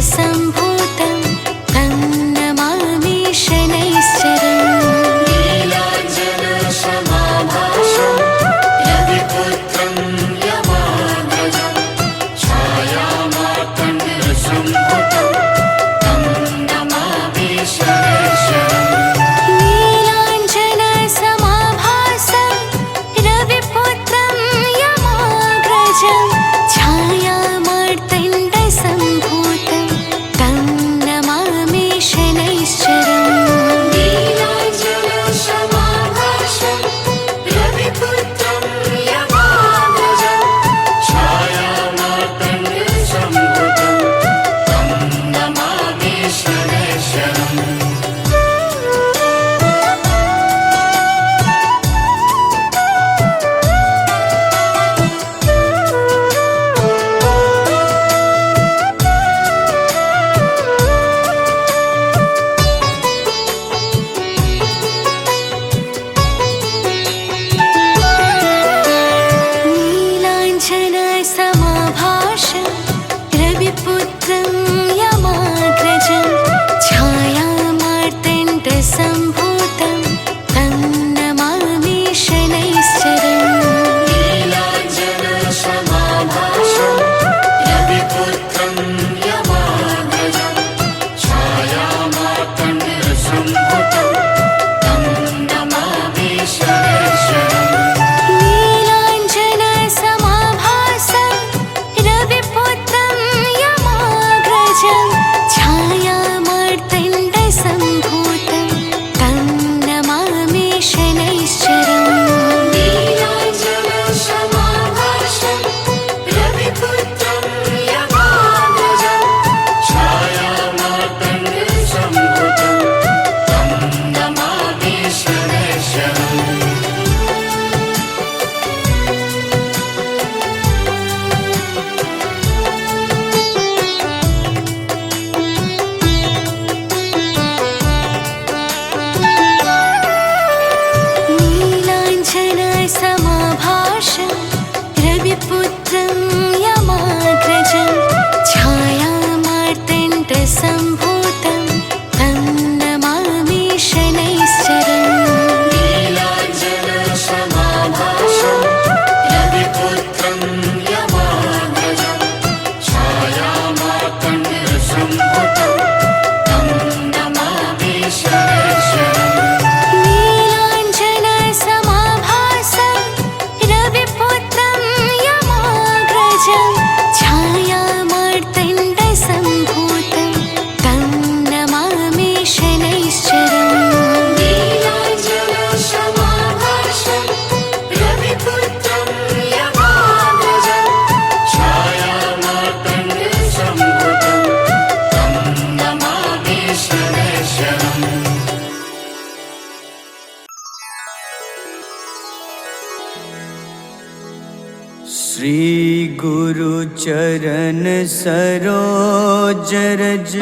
सम्भूतं तं नमामि शनैश्चरम्। नीलाञ्जनसमाभासं रविपुत्रं यमाग्रजं छायामार्तण्डसम्भुतं तं नमामि शनैश्चरम्। नीलाञ्जनसमाभासं रविपुत्रं यमाग्रजं छायामार्तण्डसम्भूतं तं नमामि शनैश्चरम्। नीलाञ्जनसमाभासं रविपुत्रं यमाग्रजं छायामार्तण्डसम्भुतं तं नमामि शनैश्चरम्। नीलाञ्जनसमाभासं रविपुत्रं यमाग्रजं छायामार्तण्डसम्भूतं तं नमामि शनैश्चरम्। नीलाञ्जनसमाभासं रविपुत्रं यमाग्रजं छायामार्तण्डसम्भुतं तं नमामि शनैश्चरम्। नीलाञ्जनसमाभासं रविपुत्रं यमाग्रजं छायामार्तण्डसम्भूतं तं नमामि शनैश्चरम्। नीलाञ्जनसमाभासं रविपुत्रं यमाग्रजं छायामार्तण्डसम्भुतं तं नमामि शनैश्चरम्। नीलाञ्जनसमाभासं रविपुत्रं यमाग्रजं छायामार्तण्डसम्भूतं तं नमामि शनैश्चरम्। नीलाञ्जनसमाभासं रविपुत्रं यमाग्रजं छायामार्तण्डसम्भुतं तं नमामि शनैश्चरम्। नीलाञ्जनसमाभासं रविपुत्रं यमाग्रजं छायामार्तण्डसम्भूतं तं नमामि शनैश्चरम्। नीलाञ्जनसमाभासं रविपुत्रं यमाग्रजं छायामार्तण्डसम्भुतं तं नमामि शनैश्चरम्। श्री गुरु चरण सरोज रज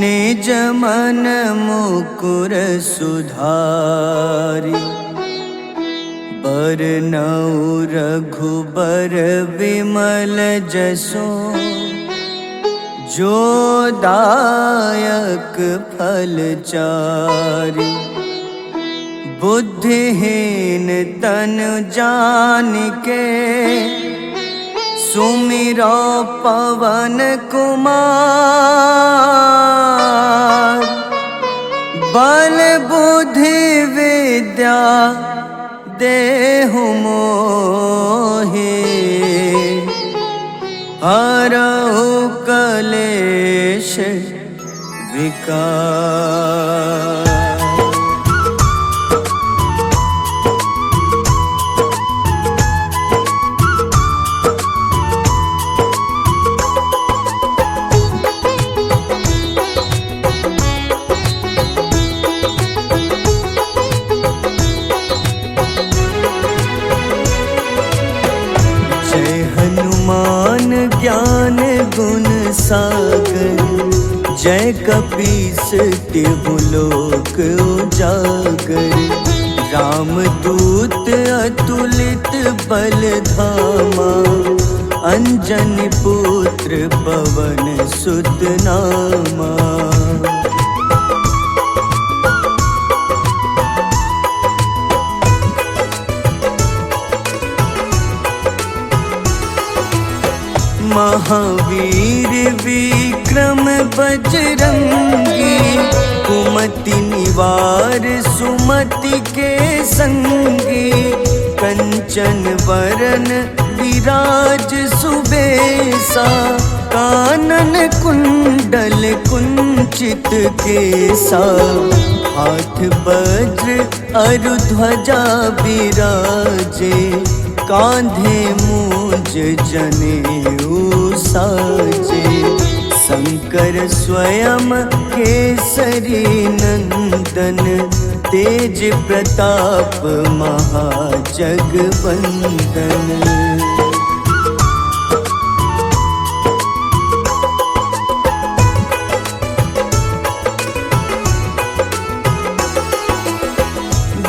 निज मन मुकुर सुधारि बरनउँ रघुबर विमल जसो जो दायक फल चारि बुद्धिहीन तनु जानिके सुमिरो पवन कुमार बल बुद्धि विद्या देहु मोहि हरहु कलेश विकार। हनुमान ज्ञान गुण सागर जय कपीस तिहु लोक उजागर। रामदूत अतुलित बल धामा अंजनी पुत्र पवन सुत नामा। महावीर विक्रम बजरंगी, कुमति निवार सुमति के संगी। कंचन वरन विराज सुबेसा, कानन कुंडल कुंचित केसा। हाथ वज्र अरु ध्वजा विराजे, कांधे मूंज जनेऊ साजे। शंकर स्वयं केसरी नंदन, तेज प्रताप महाजगवंदन।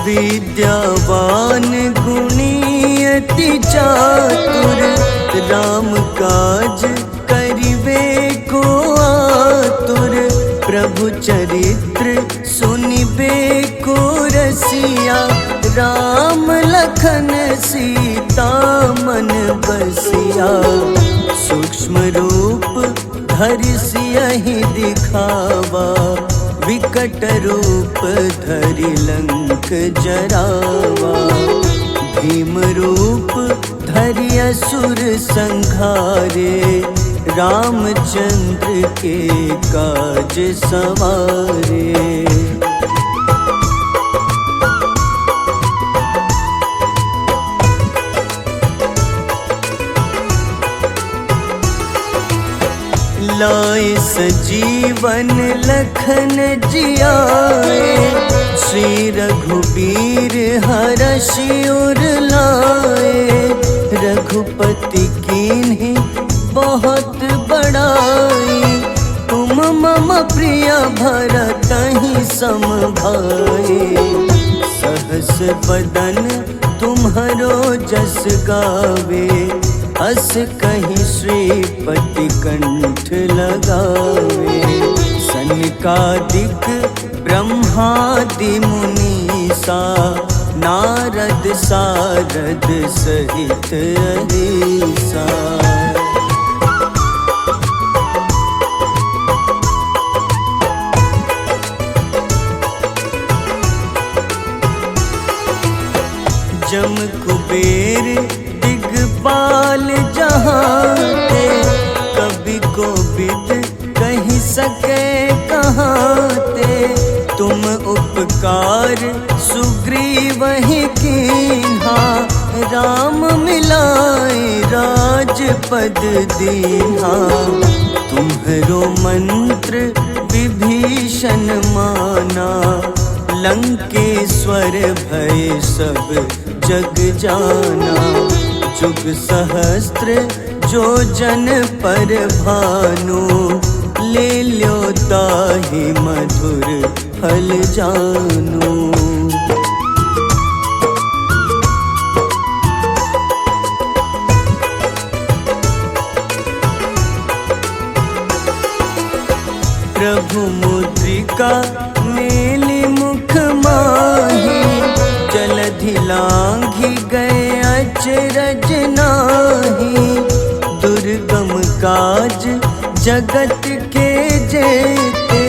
विद्यावान गुणी अति चातुर, राम काज करिबे को आतुर। प्रभु चरित्र सुनिबे को रसिया, राम लखन सीता मन बसिया। सूक्ष्म रूप धरि सियहि दिखावा, विकट रूप धरि लंक जरावा। भीम रूप धरि असुर संहारे, रामचंद्र के काज सवारे। लाए सजीवन लखन जियाए, श्री रघुबीर हरषि उर लाए। रघुपति कीन्ही बहुत बड़ाई, तुम मम प्रिय भरतहि सम भाई। सहस बदन तुम्हरो जस गावे, अस कहीं श्रीपति कंठ लगावे। सनकादिक ब्रह्मादि मुनीसा, नारद सारद सहित अहिसा। जम कुबेर दिगपाल जहाँते, कवि कोविद कहि सके कहाँते। तुम उपकार सुग्रीवहि कीन्हा, राम मिलाए राजपद दीन्हा। तुम्हरो मंत्र विभीषण माना, लंकेश्वर भय सब जग जाना। जुग सहस्त्र जो जन पर भानु, ले ल्यो ताहि मधुर फल जानू। प्रभु मुद्रिका मेली मुख माही, जलधि लांघि गए अचरज नाही। दुर्गम काज जगत के जेते,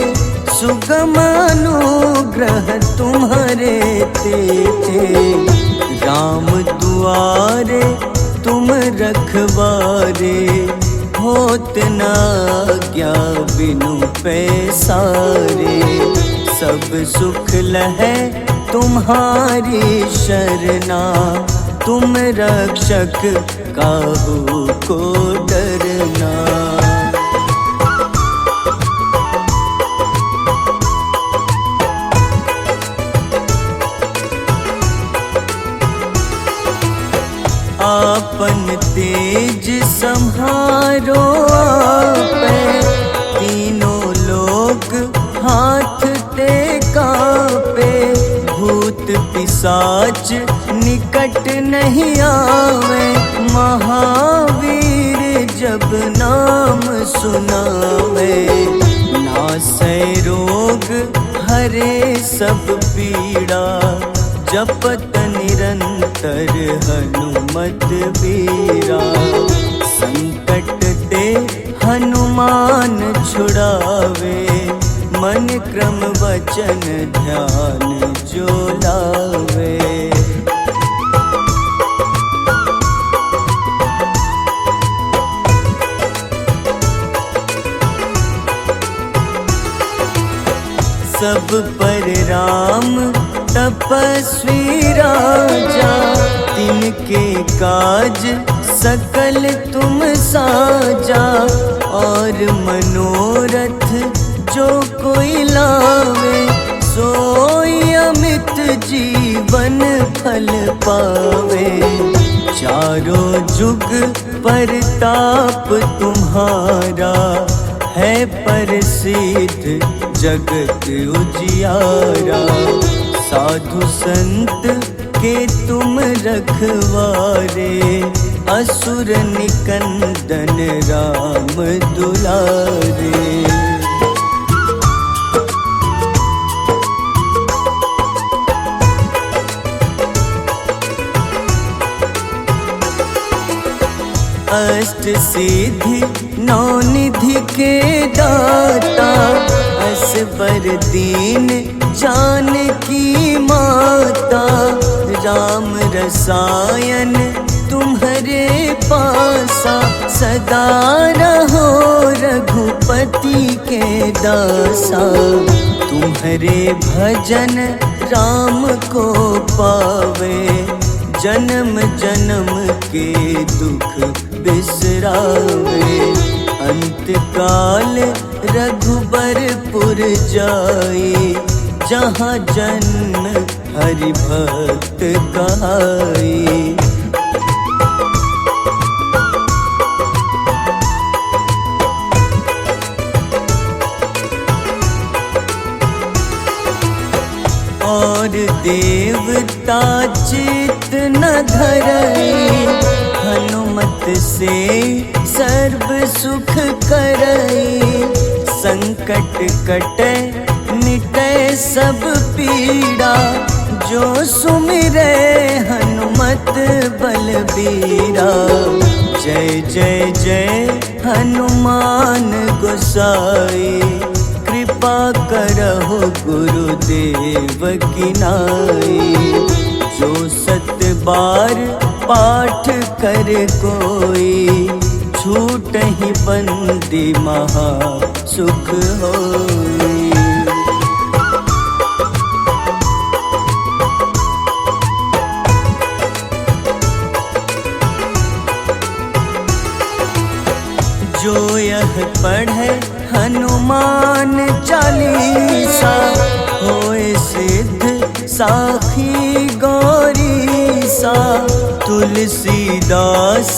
सुगम अनुग्रह तुम्हारे तेते। राम दुआरे तुम रखवारे, होत न आज्ञा बिनु पैसारे। सब सुख लहै तुम्हारी शरणा, तुम रक्षक काहू को डरना। आपन तेज सम्हारो आपे, तीनों लोक हाथ ते कापे। भूत पिशाच निकट नहीं आवे, महावीर सुनावे। नासै रोग हरे सब पीड़ा, जपत निरंतर हनुमत बीरा। संकट ते हनुमान छुड़ावे, मन क्रम वचन ध्यान जो लावे। सब पर राम तपस्वी राजा, तिनके काज सकल तुम साजा। और मनोरथ जो कोई लावे, सोई अमित जीवन फल पावे। चारों जुग परताप तुम्हारा, है प्रसिद्ध जगत उजियारा। साधु संत के तुम रखवारे, असुर निकंदन राम दुलारे। अष्ट सिद्धि नौ निधि के दाता, असबर दीन जानकी माता। राम रसायन तुम्हारे पासा, सदा रहो रघुपति के दासा। तुम्हारे भजन राम को पावे, जन्म जन्म के दुख बिसरावे। अंत काल रघुबरपुर जाई, जहाँ जन्म हरि भक्त कहाई। और देवता चित न धरई, हनुमत से सर्व सुख करई। संकट कटे मिटे सब पीड़ा, जो सुमिरे हनुमत बलबीरा। जय जय जय हनुमान गोसाई, कृपा करहु गुरुदेव की नाई। जो 7 बार पाठ कर कोई, छूटहि बंदी महा सुख होई। जो यह पढ़े हनुमान चालीसा, होए सिद्ध साखी गौरीसा। तुलसीदास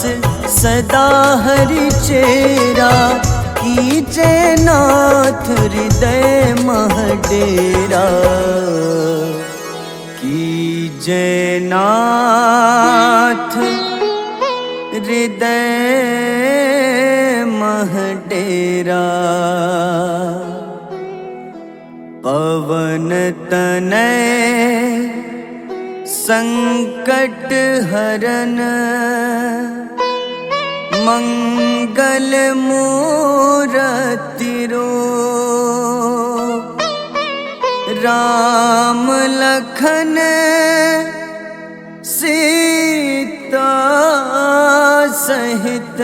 सदा हरि चेरा, कीजे नाथ हृदय मह डेरा। कीजे नाथ हृदय मह डेरा। पवन तनय संकट हरन, मंगल मूरति रूप। राम लखन सीता सहित,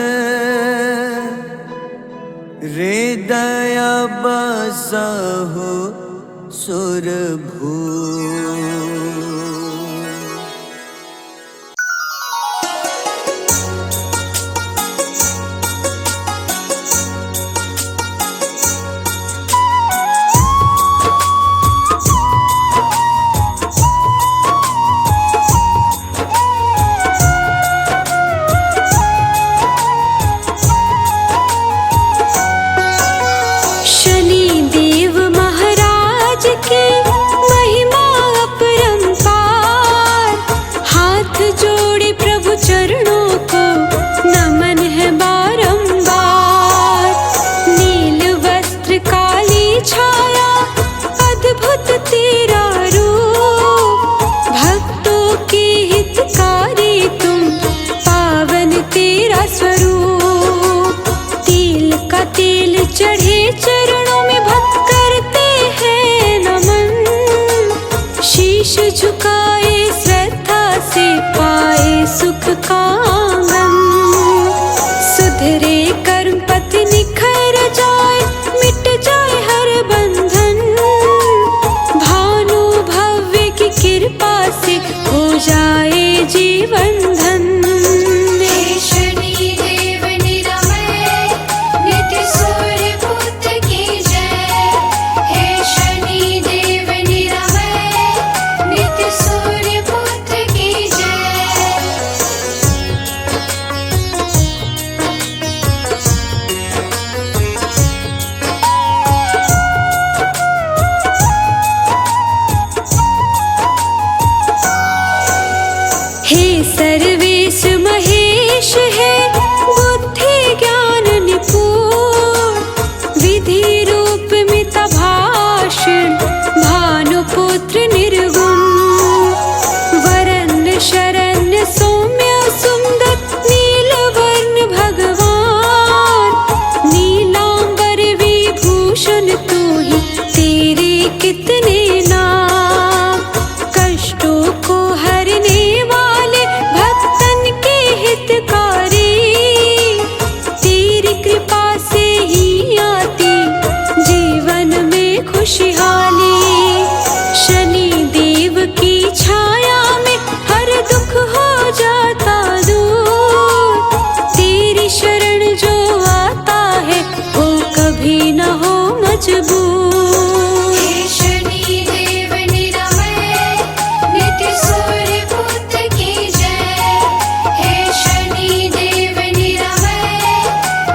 हृदय बसहु सुरभूप। शनि देव महाराज की महिमा जीवन धन। हे शनि देव निरामय नित्य सूर्य पुत्र की जय। हे शनि देव निरामय नित्य सूर्य पुत्र की जय। हे सर्वेश महेश है बुद्धि ज्ञान निपुण, विधि रूप मित भाषण भानुपुत्र निर्गुण। वरन शरण्य सौम्य सुंदर नीलवर्ण भगवान, नीलांबर विभूषण तू ही तेरे कितने नाम। कष्टों को हरने वाले भक्तन के हितकारी, तेरी कृपा से ही आती जीवन में खुशहाली। शनि देव की छाया में हर दुख हो जाता दूर, तेरी शरण जो आता है वो कभी न हो मजबूर। हे शनि देव निरामय नित्य सूर्य पुत्र की जय। हे शनि देव निरामय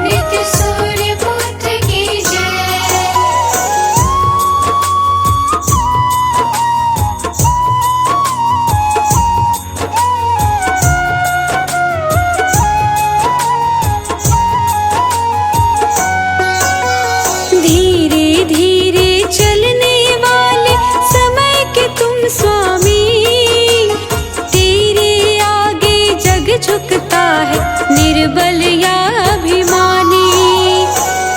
नित्य सूर्य पुत्र की जय। धीरे धीरे चलने वाले समय के तुम स्वामी, तेरे आगे जग झुकता है निर्बल या अभिमानी।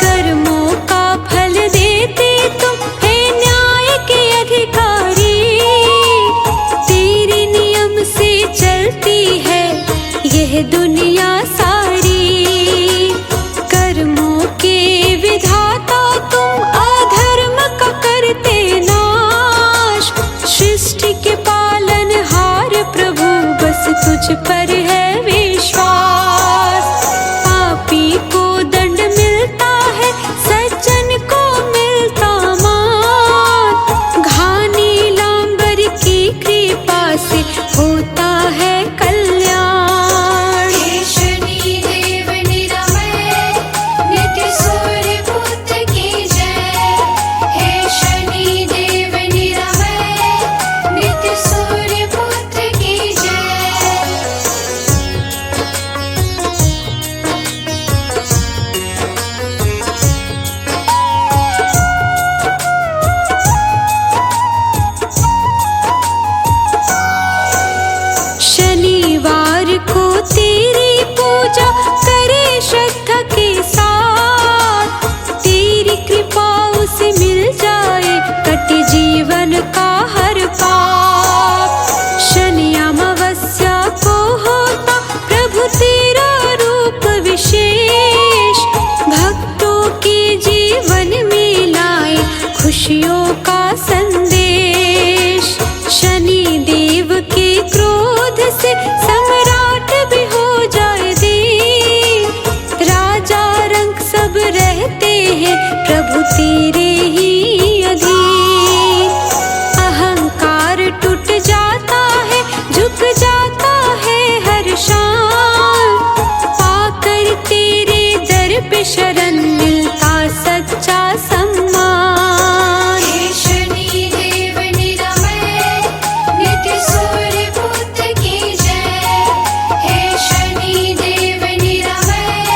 कर्मों का फल देते तुम है न्याय के अधिकारी, तेरे नियम से चलती है यह दुनिया सारी। कर्मों के विधाता तुम अधर्म का करते नाश, सृष्टि के पालनहार प्रभु बस तुझ पर है विश्वास। पापी को दंड मिलता है सज्जन को मिलता मान, घानी लांबर की कृपा से होता है कल्याण। हे शनि देव निरामय नित्य सूर्य पुत्र की जय। हे शनि देव निरामय नित्य सूर्य पुत्र की जय। शनिवार को तेरी पूजा करे श्रद्धा के साथ, तेरी कृपा उसे मिल जाए कटे जीवन का हर पाप। शनि अमावस्या को होता प्रभु तेरा रूप विशेष, भक्तों के जीवन में लाए खुशियों का संदेश। शनि देव के क्रोध से सम्राट भी हो जाए दीन, राजा रंग सब रहते हैं प्रभु तेरे ही अधीन। अहंकार टूट जाता है झुक जाता है हर शाम, पाकर तेरे दर पे शरण मिलता सच्चा सम्मान। हे शनि देव निरामय नित्य सूर्य पुत्र की जय। हे शनि देव निरामय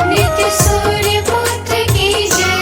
नित्य सूर्य पुत्र की जय।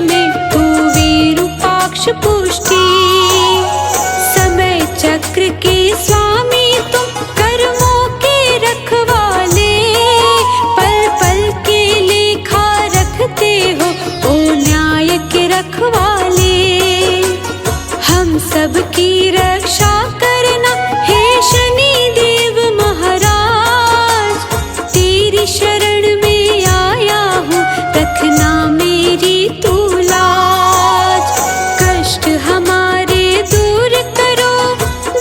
में तू विरूपाक्ष पुष्टि। समय चक्र के स्वामी तुम, कर्मों के रखवाले, पल पल के लेखा रखते हो ओ न्याय के रखवाले। हम सबकी रक्षा करना हे शनि देव महाराज, तेरी शरण में आया हूँ, रखना मेरी तू लाज। कष्ट हमारे दूर करो,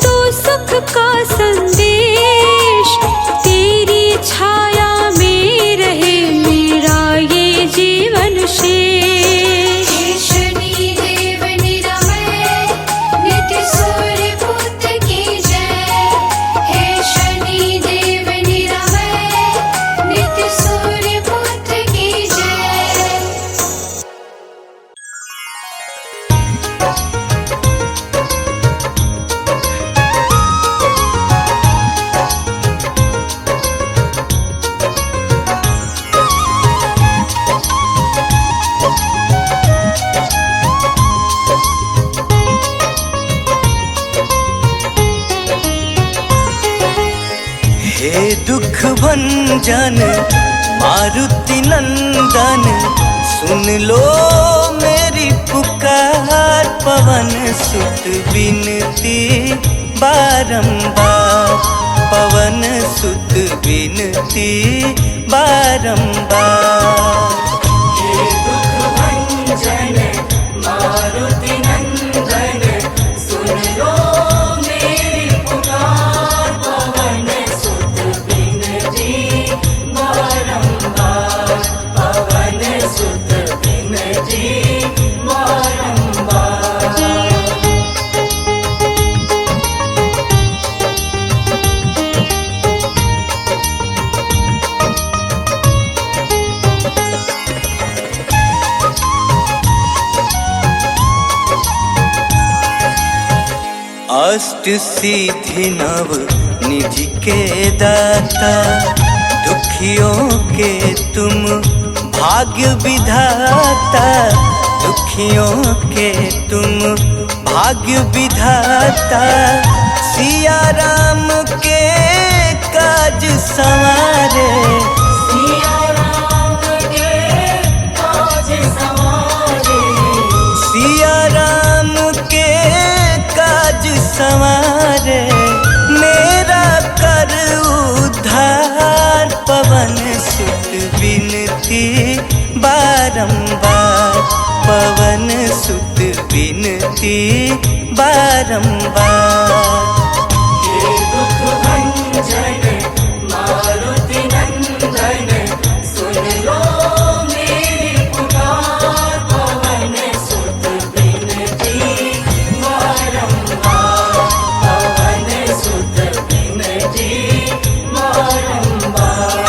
दो सुख का संदेश, तेरी छाया में रहे मेरा ये जीवन शेष। हे शनि देव निरामय, नित्य सूर्य पुत्र की जय। हे शनि देव निरामय, नित्य सूर्य पुत्र की जय। हे दुख भंजन मारुति नंदन, सुन लो मेरी पुकार। पवन सुत विनती बारंबार, पवन सुत विनती बारंबार। हे दुख भंजन मारुति नंदन, सुन लो मेरी पुकार। पवन सुत विनती बारंबार, पवन सुत विनती बारंबार। अष्ट सिद्धि नव निधि के दाता, दुखियों के तुम भाग्य विधाता। दुखियों के तुम भाग्य विधाता, सिया राम के काज संवारे। सिया राम के काज संवारे, सिया राम के काज संवारे। मेरा कर उद्धार, पवन सुत विनती बारंबार, पवन सुत विनती बारंबार। हे दुख भंजन मारुति नंदन, सुन लो मेरी पुकार। पवन सुत विनती बारंबार, पवन सुत विनती बारंबार।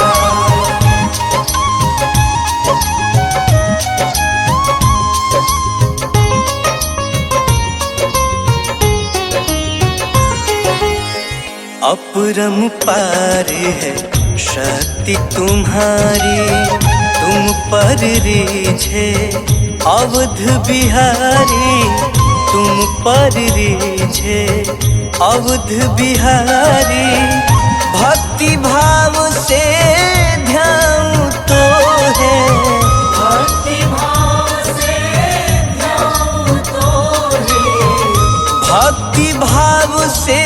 अपरंपार है शक्ति तुम्हारी, तुम पर रीझे अवध बिहारी। तुम पर रीझे अवध बिहारी, भक्ति भाव से ध्यान तो है। भक्ति भाव से ध्यान तो है, भक्ति भाव से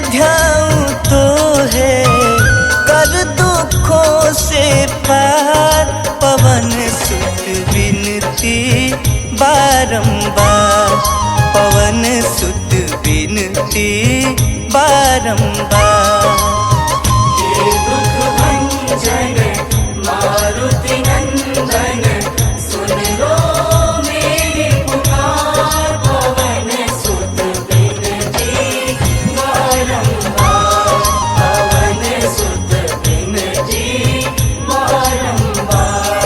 ध्यान तो है। कर दुखों से पार, पवन सुत विनती बारंबार, पवन सुत विनती बारंबार। हे दुख भंजन मारुति नंदन, सुन लो मेरी पुकार। पवन सुत विनती बारंबार, पवन सुत विनती बारंबार।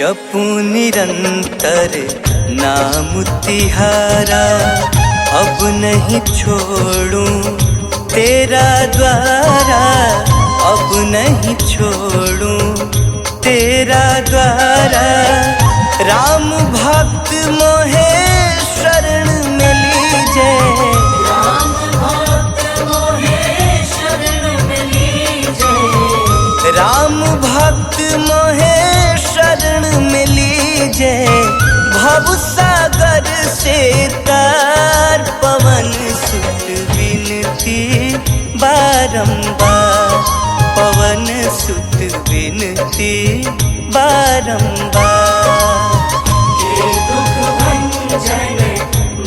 जपू निरंतर नाम तिहारा, अब नहीं छोड़ूं तेरा द्वारा, अब नहीं छोड़ूं तेरा द्वारा। राम भक्त मोहे शरण में लीजे, राम भक्त मोहे शरण में लीजे, राम भक्त मोहे शरण में लीजे। भव सागर से तार पवन सुत विनती बारंबार, पवन सुत विनती बारंबार। हे दुख भंजन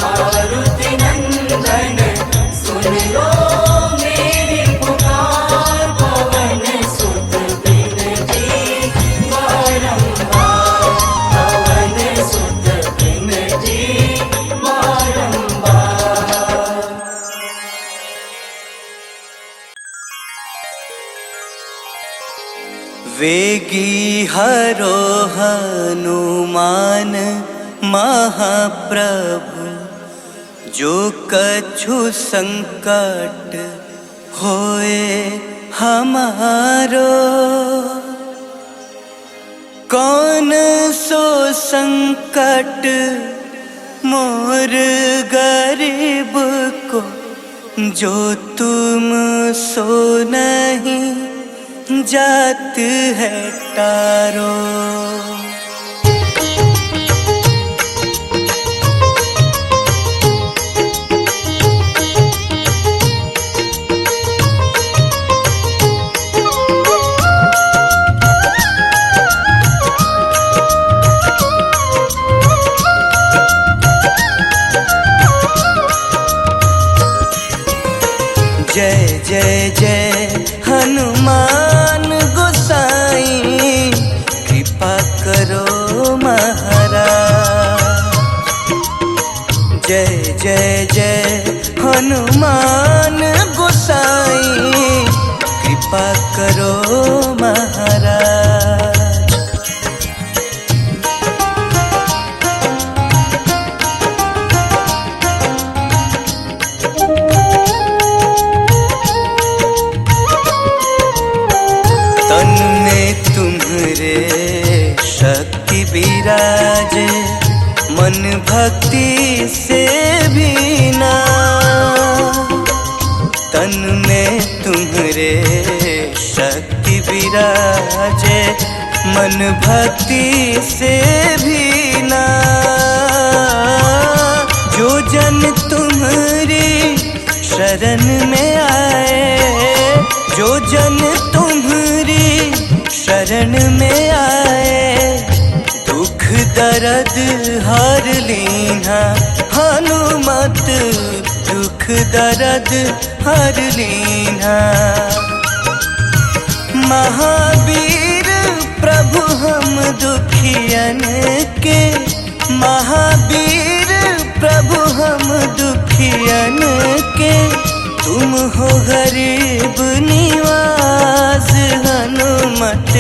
मारुति नंदन, सुन लो मेरी पुकार, पवन सुत विनती बारंबार, पवन सुत विनती बारंबार। वेगी हरो हनुमान महाप्रभु, जो कछु संकट होए हमारो। कौन सो संकट मोर गरीब को, जो तुम सो नहीं जात है तारो। जय जय जय हनुमान गोसाई, कृपा करो महाराज। जय जय जय हनुमान गोसाई, कृपा करो महाराज। तन में तुम्हारे शक्ति विराजे, मन भक्ति से भी ना। तन में तुम्हारे शक्ति विराजे, मन भक्ति से भी ना। जो जन तुम्हारी शरण में आए, जो जन तुम्हारी शरण में आए, दुख दर्द हर लीना हनुमत, दुख दर्द हर लीना। महावीर प्रभु हम दुखियन के, महावीर प्रभु हम दुखियन के। तुम हो गरीब निवास हनुमत,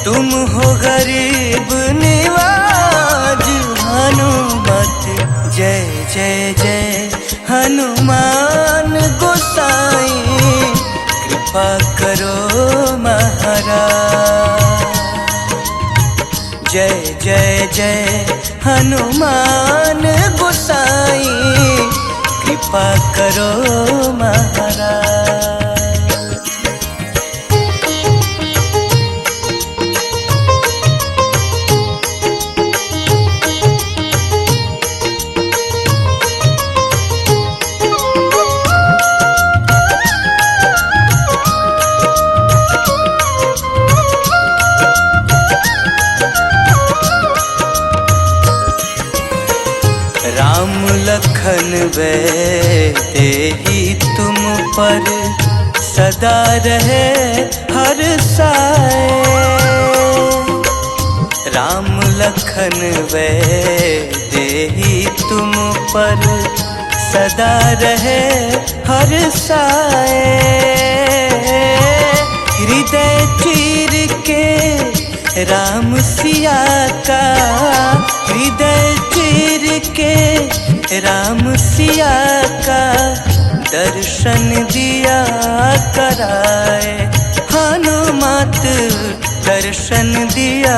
तुम हो गरीब निवाज हनुमत। जय जय जय हनुमान गोसाई, कृपा करो महाराज। जय जय जय हनुमान गोसाई, कृपा करो महाराज। राम लखन तेहि तुम पर सदा रहे हर साए। राम लखन तेहि तुम पर सदा रहे हर साए। हृदय चीर के राम सिया का हृदय चीर के राम सिया का दर्शन दिया कराए, हनुमत दर्शन दिया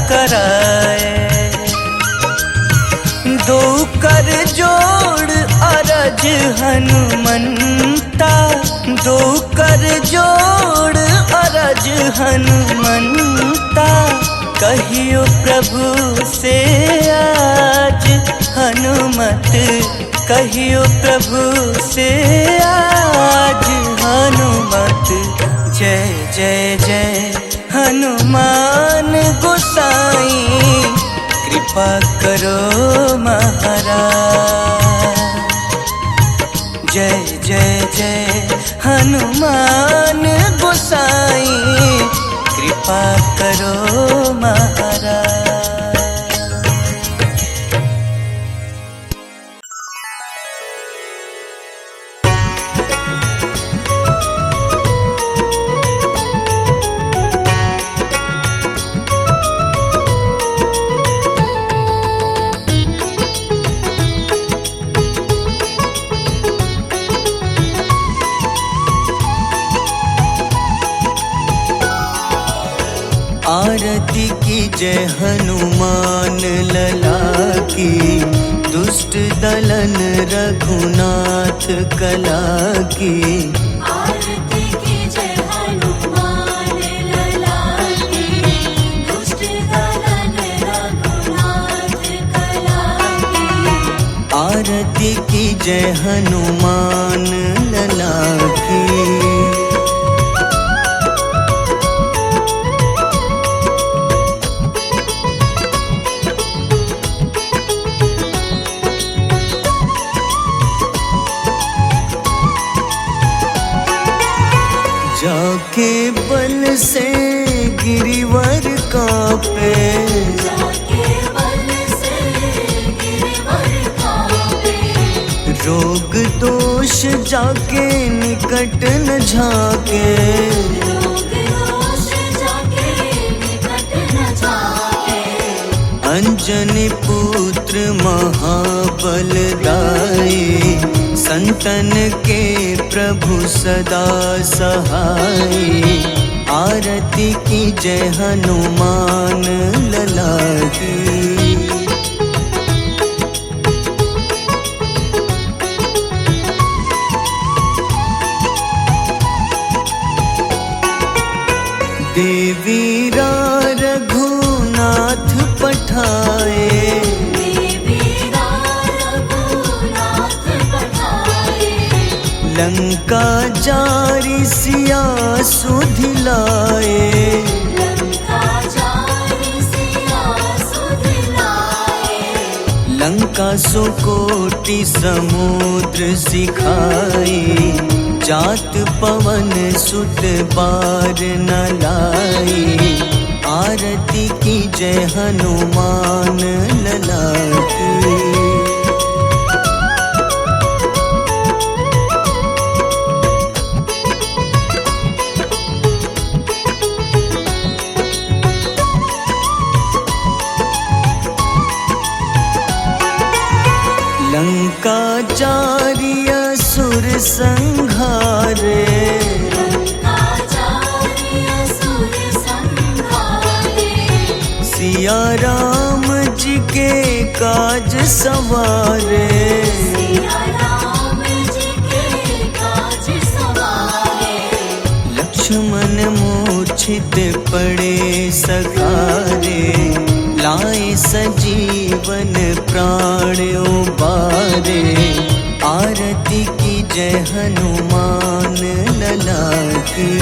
कराए। दो कर जोड़ अरज हनुमंता, दो कर जोड़ अरज हनुमंता, कहियो प्रभु से आज हनुमत, कहियो प्रभु से आज हनुमत। जय जय जय हनुमान गोसाई, कृपा करो महाराज। जय जय जय हनुमान गोसाई, कृपा करो महाराज। आरती की जय हनुमान लला की, दुष्ट दलन रघुनाथ कला की। आरती की जय हनुमान लला की, दुष्ट दलन रघुनाथ कला की। आरती की जय हनुमान लला की। जाके बल से गिरिवर कांपे, जाके बल से गिरिवर कांपे। रोग दोष जाके निकट न झाके, रोग दोष जाके निकट न झाके। अंजनी पुत्र महाबलदाई, संतन के प्रभु सदा सहाय। आरती की जय हनुमान लला की। देवीरा रघुनाथ पठाए, लंका जारी सिया सुधिलाए, लंका जारी सिया सुधिलाए। लंका सुकोटि समुद्र सिखाए, जात पवन सुत बार न लाए। आरती की जय हनुमान लला की। लंका जारी असुर संहारे, लंका जारी असुर संहारे। सिया राम जी के काज सवारे, सिया राम जी के काज सवारे। लक्ष्मण मूर्छित पड़े सखारे, लाए सजीवन प्राण उबारे। आरती की जय हनुमान लला की।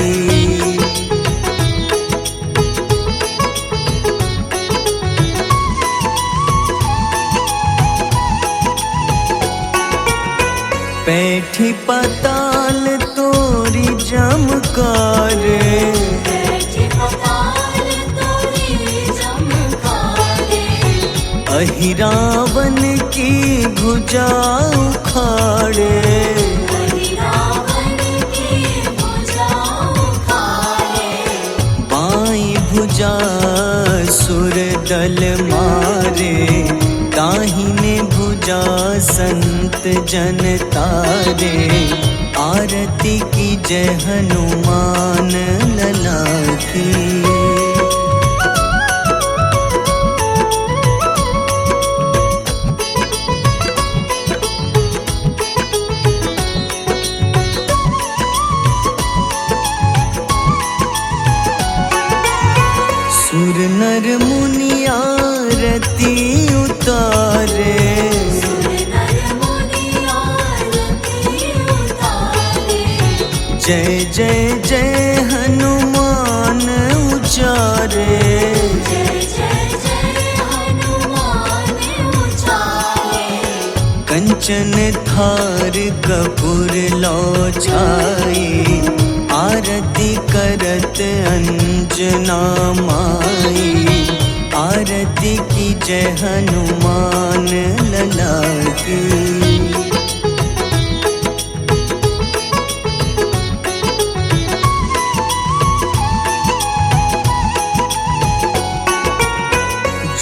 बैठी पाताल तोरी जमकारे, बैठी पाताल तोरी जमकारे। अहिरावन की भुजा उखाड़े, रावण की भुजा उखाड़े। बाईं भुजा दल मारे, दाहिने भुजा संत जन तारे। आरती की जय हनुमान लला की। सुर नर मुनि आरती उतारे, सुर नर मुनि आरती उतारे। जय जय जय हनुमान उचारे। जय जय जय हनुमान उचारे। कंचन थार कपूर लो छाई, आरती करत अंजना माई। आरती की जय हनुमान लला की।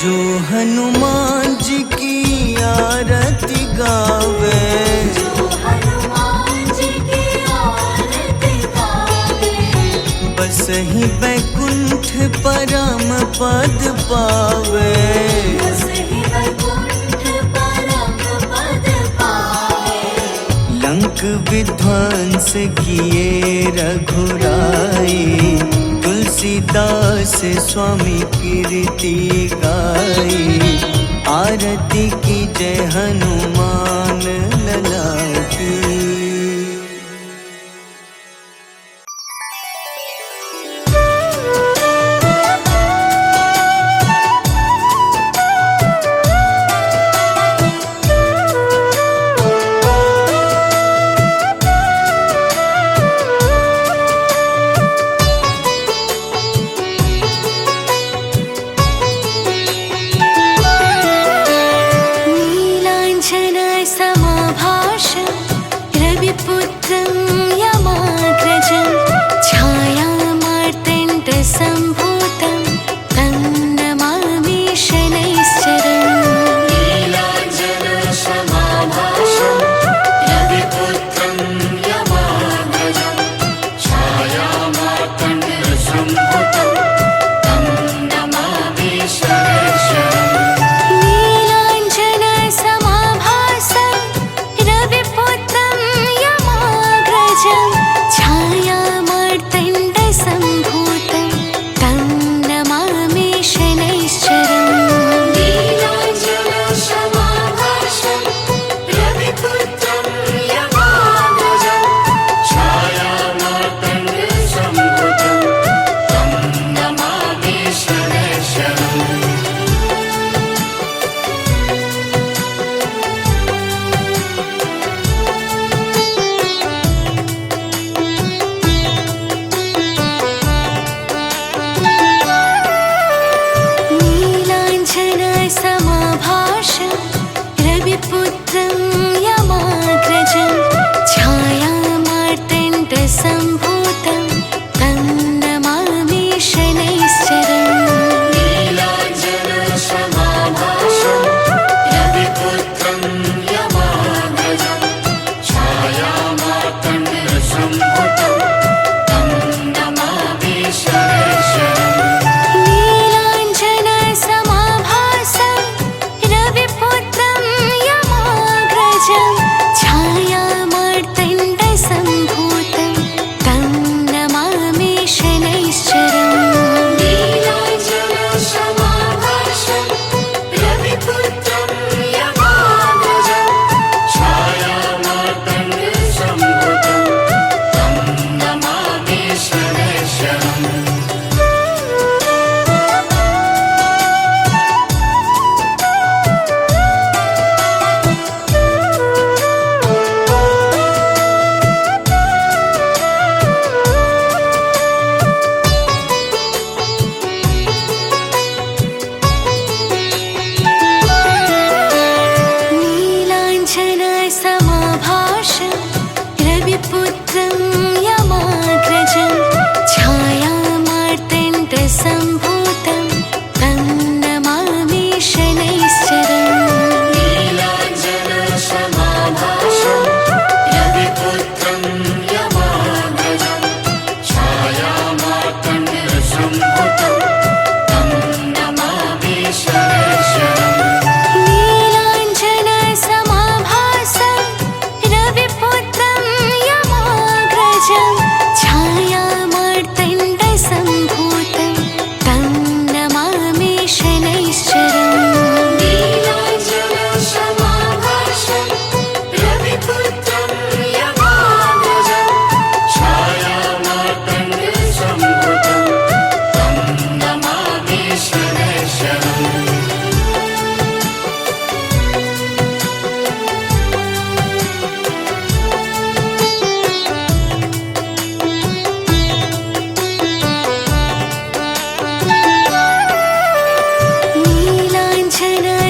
जो हनुमान जी की आरती गावे, जो हनुमान जी की आरती गावे। बस ही वैकुंठ परम पद पावे। बस ही वैकुंठ परम पद पावे। लंक विध्वंस किए रघुराई, तुलसीदास स्वामी कीर्ति गाई। आरती की जय हनुमान लला की।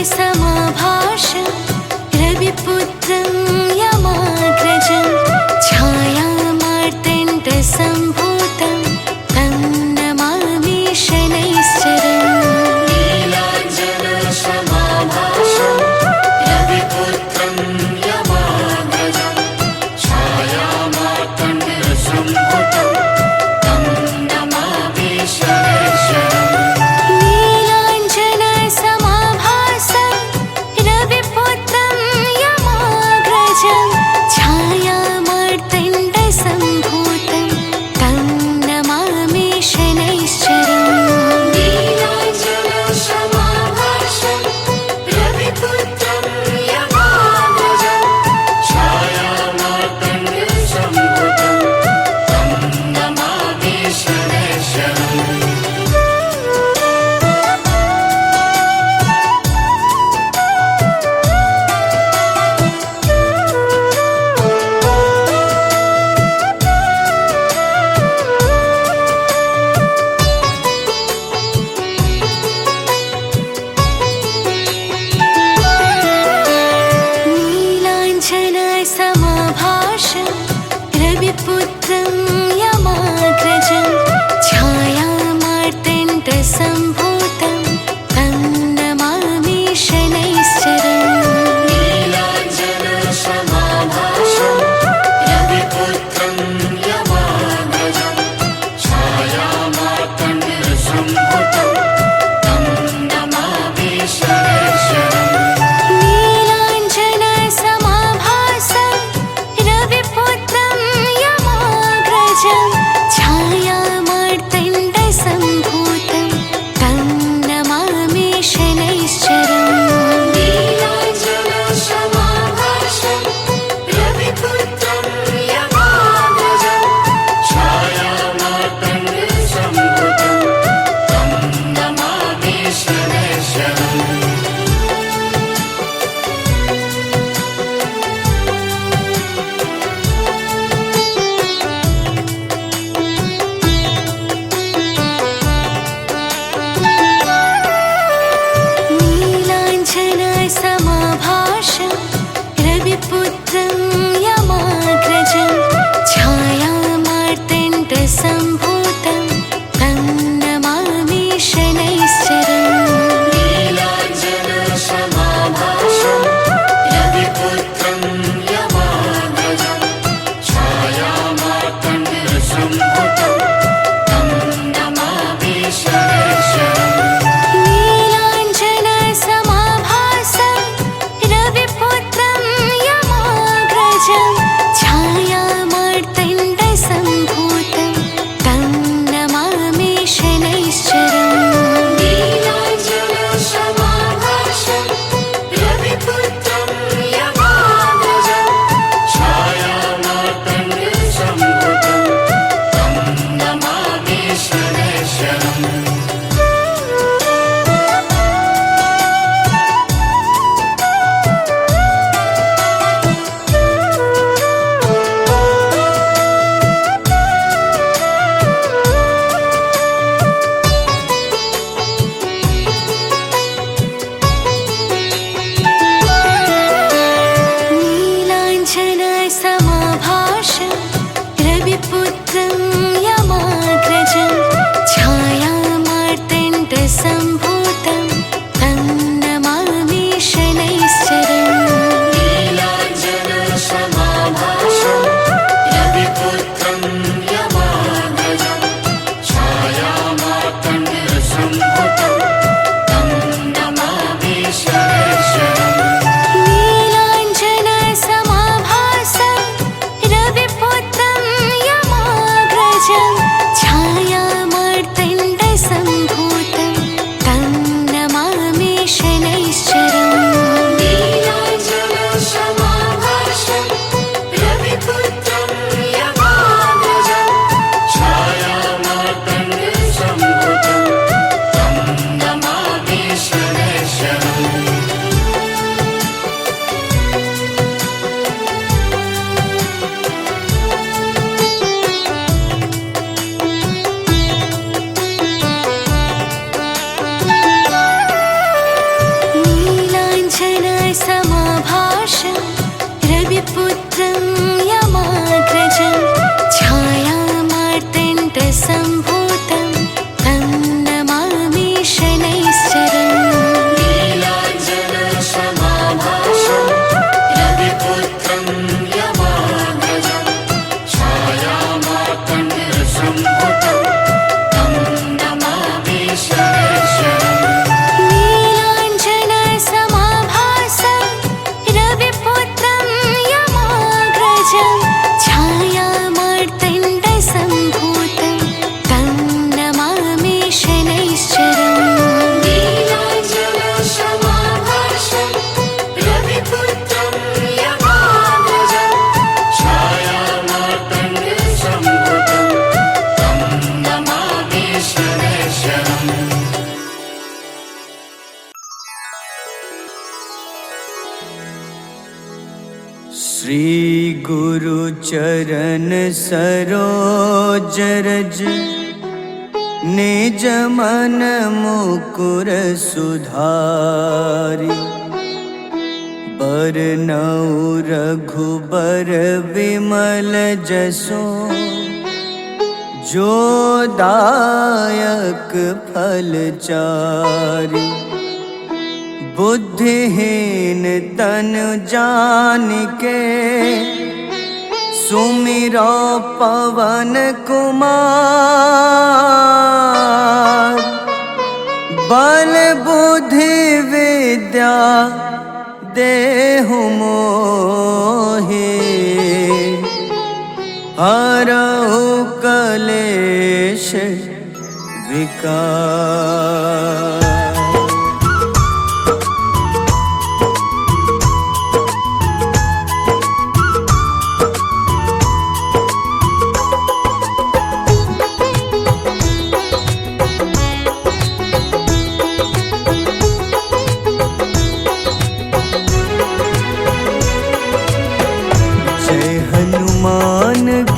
समाभाषं रविपुत्रं यमाग्रजं छायामार्तण्डसम्भूतं तं नमामि शनैश्चरम् नीलाञ्जनसमाभासं रविपुत्रं यमाग्रजं छायामार्तण्डसम्भूतं तं नमामि शनैश्चरम् नीलाञ्जनसमाभासं रविपुत्रं यमाग्रजं छायामार्तण्डसम्भूतं तं श्री गुरु चरण सरोज रज निज मन मुकुर सुधारि बरनउँ रघुबर विमल जसो जो दायक फल चारि बुद्धिहीन तनु जानिके सुमिरो पवन कुमार बल बुद्धि विद्या देहु मोहि हरहु कलेश विकार।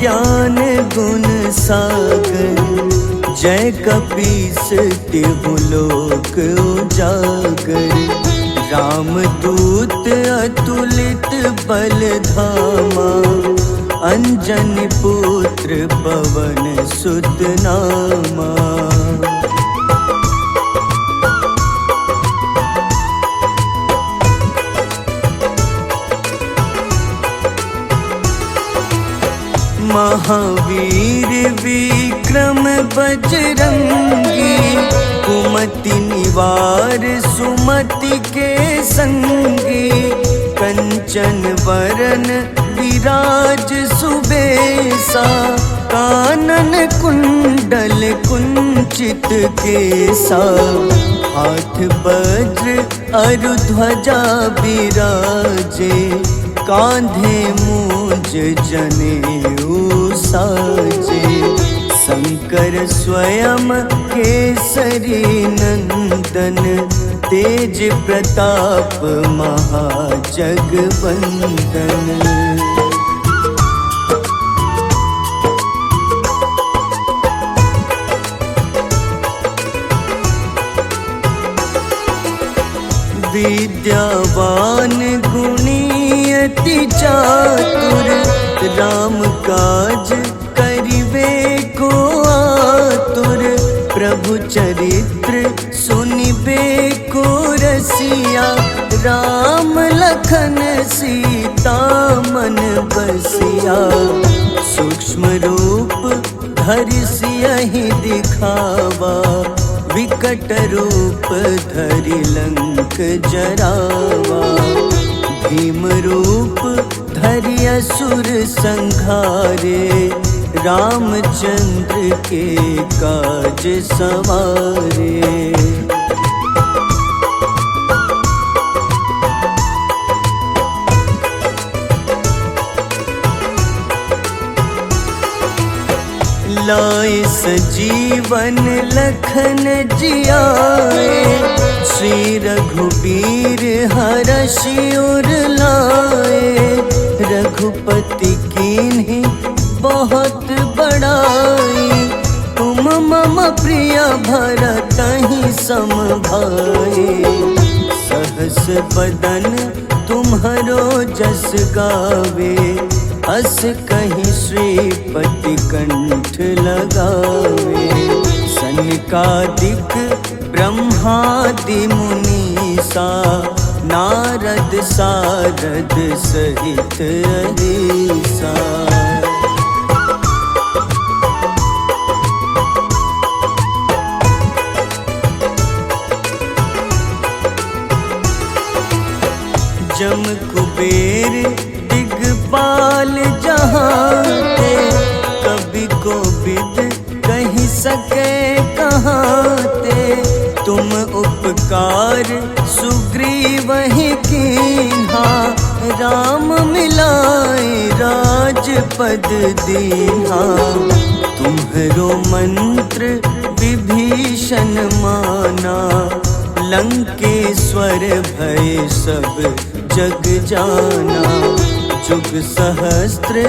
ज्ञान गुण सागर जय कपीस तिहु लोक उजागर रामदूत अतुलित बल धामा अंजनी पुत्र पवन सुत नामा। महावीर विक्रम बजरंगी कुमति निवार सुमति के संगी कंचन वरन विराज सुबेसा कानन कुंडल कुंचित केसा हाथ वज्र अरु ध्वजा बिराजे कांधे मूंज जनेऊ साजे शंकर स्वयं केसरी नंदन तेज प्रताप महाजगवंदन। विद्यावान गुणी अति चातुर राम काज करिबे को आतुर प्रभु चरित्र सुनिबे को रसिया राम लखन सीता मन बसिया सूक्ष्म रूप धरि सियहि दिखावा विकट रूप धरि लंक जरावा भीम रूप धरि असुर संहारे रामचंद्र के काज सवारे। लाए सजीवन लखन जियाए श्री रघुबीर हरषि उर लाए रघुपति कीन्ही बहुत बड़ाई तुम मम प्रिय भरतहि सम भाई सहस बदन तुम्हरो जस गावे अस कहीं श्रीपति कंठ लगावे सनकादिक ब्रह्मादि मुनीसा नारद सारद सहित अहिसा। जम कुबेर दिगपाल जहाँते कभी को विद कहीं सके कहाँते तुम उपकार सुग्रीव ही कीन्हा राम मिलाए राजपद दीन्हा तुम्हरो मंत्र विभीषण माना लंकेश्वर भय सब जग जाना जुग सहस्त्र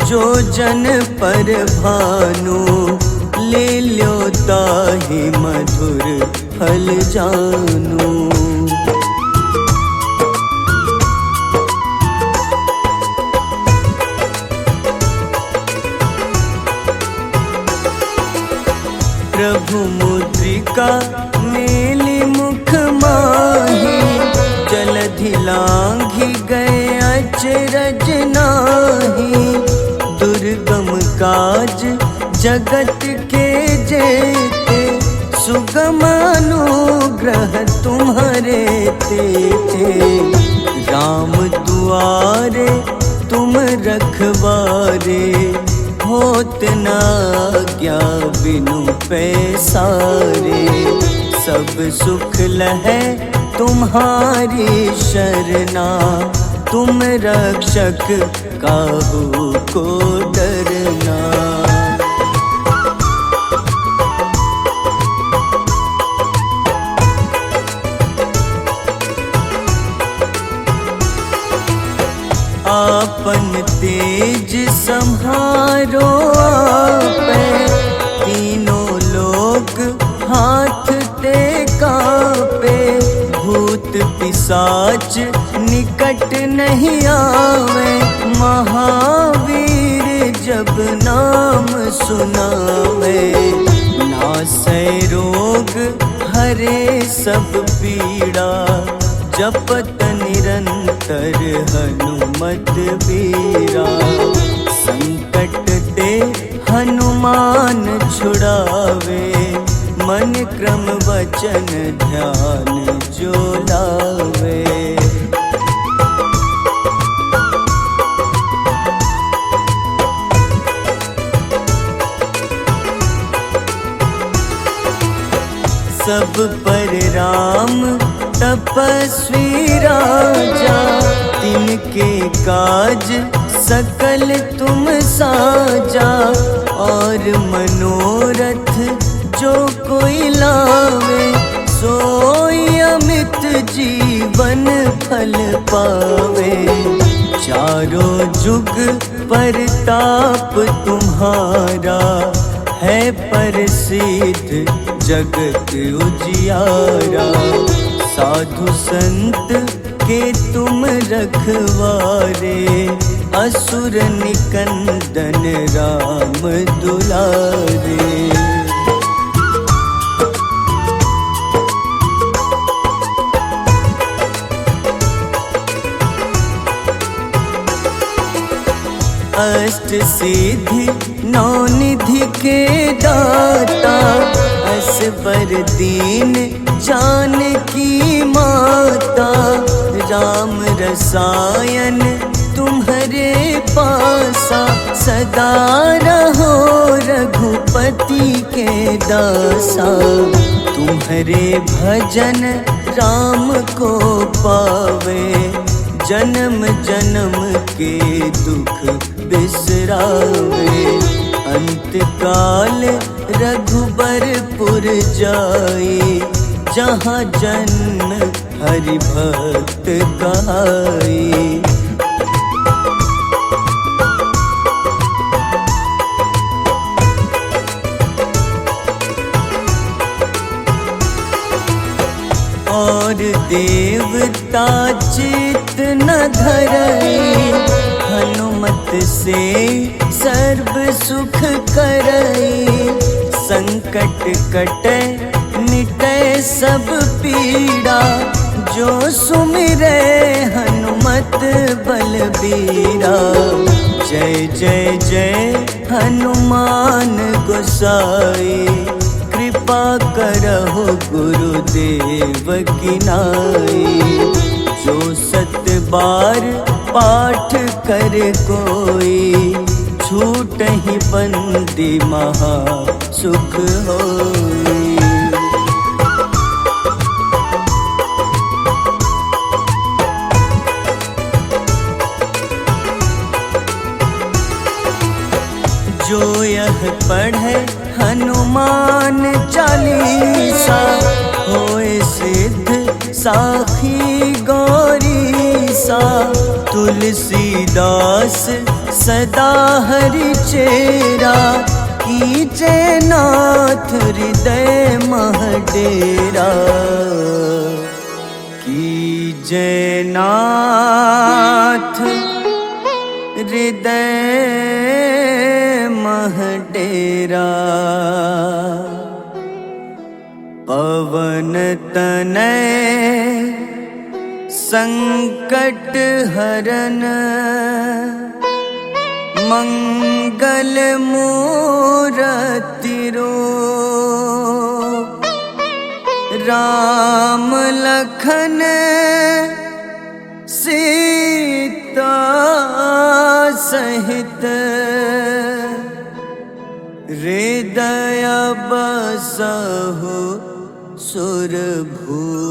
जो जन पर भानु, ले ल्यो ताहि मधुर फल जानू। प्रभु मुद्रिका मेली मुख माही, जलधि लांघि गए अचरज नाही। दुर्गम काज जगत के जेते, सुगम अनुग्रह तुम्हारे तेते। राम दुआरे तुम रखवारे, होत न आज्ञा बिनु पैसारे। सब सुख लहै तुम्हारी शरणा, तुम रक्षक काहू को डरना। आपन तेज सम्हारो आपै, तीनों लोक हाथ ते कापे। भूत पिशाच निकट नहीं आवे, महावीर जब नाम सुनावे। नासै रोग हरे सब पीड़ा, जपत निरंतर हनुमत बीरा। संकट ते हनुमान छुड़ावे, मन क्रम वचन ध्यान जो लावे। सब पर राम तपस्वी राजा, तिनके काज सकल तुम साजा। और मनोरथ जो कोई लावे, सोई अमित जीवन फल पावे। चारों जुग परताप तुम्हारा, है प्रसिद्ध जगत उजियारा। साधु संत के तुम रखवारे, असुर निकंदन राम दुलारे। अष्ट सिद्धि नौ निधि के दाता, असबर दीन जानकी माता। राम रसायन तुम्हारे पासा, सदा रहो रघुपति के दासा। तुम्हारे भजन राम को पावे, जन्म जन्म के दुख बिसरावे। अंत काल रघुबरपुर जाई, जहाँ जन्म हरि भक्त कहाई। और देवता चित न धरई, हनुमत से सर्व सुख करई। संकट कटै मिटै सब पीड़ा, जो सुमिरै हनुमत बलबीरा। जय जय जय हनुमान गोसाई, कृपा करहु गुरुदेव की नाई। जो सत बार पाठ कर कोई, छूटहि बंदी महा सुख होई। जो यह पढ़े हनुमान चालीसा, होए सिद्ध साखी गौरीसा। तुलसीदास सदा हरि चेरा, कीजे नाथ हृदय मह डेरा। कीजे नाथ हृदय मह डेरा। पवन तनय संकट हरन, मंगल मूरति रूप। राम लखन सीता सहित, हृदय बसहु सुरभूप।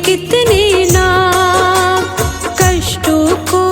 कितने नाम कष्टों को